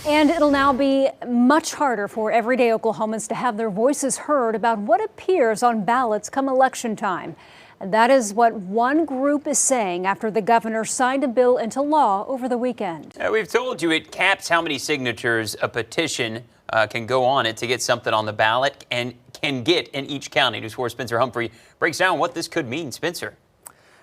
And it'll now be much harder for everyday Oklahomans to have their voices heard about what appears on ballots come election time. And that is what one group is saying after the governor signed a bill into law over the weekend. We've told you it caps how many signatures a petition can go on it to get something on the ballot and can get in each county. News 4 Spencer Humphrey breaks down what this could mean. Spencer.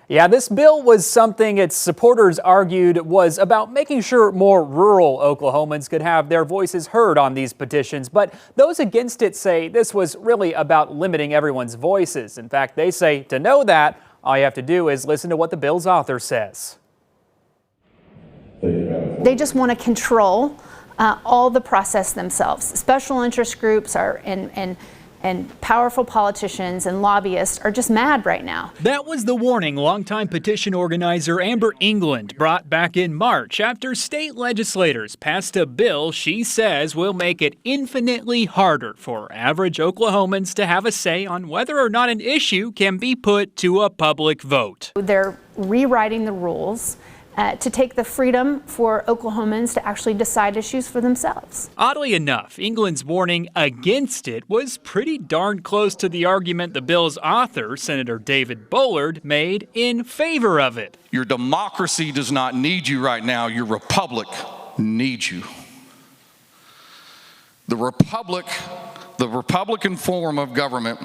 Yeah, this bill was something its supporters argued was about making sure more rural Oklahomans could have their voices heard on these petitions. But those against it say this was really about limiting everyone's voices. In fact, they say to know that, all you have to do is listen to what the bill's author says. They just want to control all the process themselves. Special interest groups and powerful politicians and lobbyists are just mad right now. That was the warning longtime petition organizer Amber England brought back in March after state legislators passed a bill she says will make it infinitely harder for average Oklahomans to have a say on whether or not an issue can be put to a public vote. They're rewriting the rules to take the freedom for Oklahomans to actually decide issues for themselves. Oddly enough, England's warning against it was pretty darn close to the argument the bill's author, Senator David Bullard, made in favor of it. Your democracy does not need you right now. Your republic needs you. The Republican form of government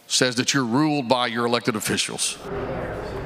says that you're ruled by your elected officials.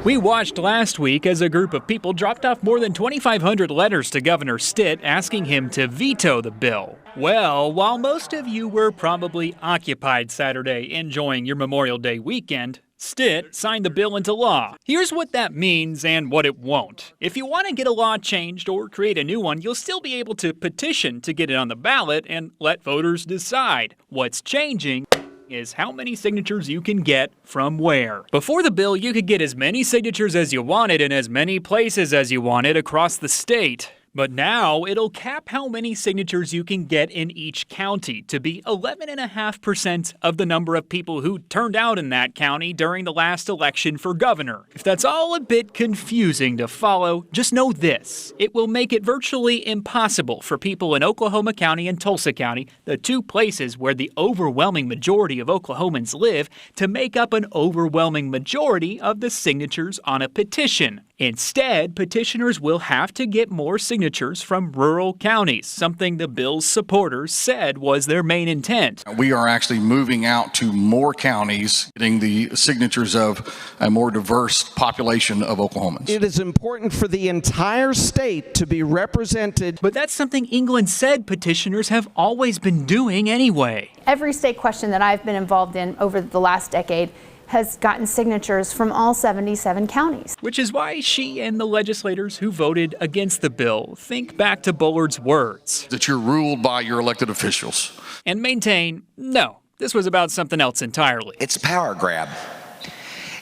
We watched last week as a group of people dropped off more than 2,500 letters to Governor Stitt asking him to veto the bill. Well, while most of you were probably occupied Saturday enjoying your Memorial Day weekend, Stitt signed the bill into law. Here's what that means and what it won't. If you want to get a law changed or create a new one, you'll still be able to petition to get it on the ballot and let voters decide. What's changing is how many signatures you can get from where. Before the bill, you could get as many signatures as you wanted in as many places as you wanted across the state. But now it'll cap how many signatures you can get in each county to be 11.5% of the number of people who turned out in that county during the last election for governor. If that's all a bit confusing to follow, just know this. It will make it virtually impossible for people in Oklahoma County and Tulsa County, the two places where the overwhelming majority of Oklahomans live, to make up an overwhelming majority of the signatures on a petition. Instead, petitioners will have to get more signatures from rural counties, something the bill's supporters said was their main intent. We are actually moving out to more counties, getting the signatures of a more diverse population of Oklahomans. It is important for the entire state to be represented. But that's something England said petitioners have always been doing anyway. Every state question that I've been involved in over the last decade has gotten signatures from all 77 counties. Which is why she and the legislators who voted against the bill think back to Bullard's words. That you're ruled by your elected officials. And maintain, no, this was about something else entirely. It's a power grab.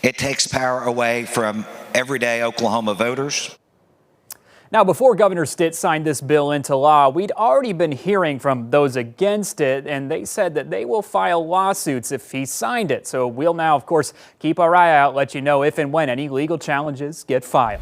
It takes power away from everyday Oklahoma voters. Now, before Governor Stitt signed this bill into law, we'd already been hearing from those against it, and they said that they will file lawsuits if he signed it. So we'll now, of course, keep our eye out, let you know if and when any legal challenges get filed.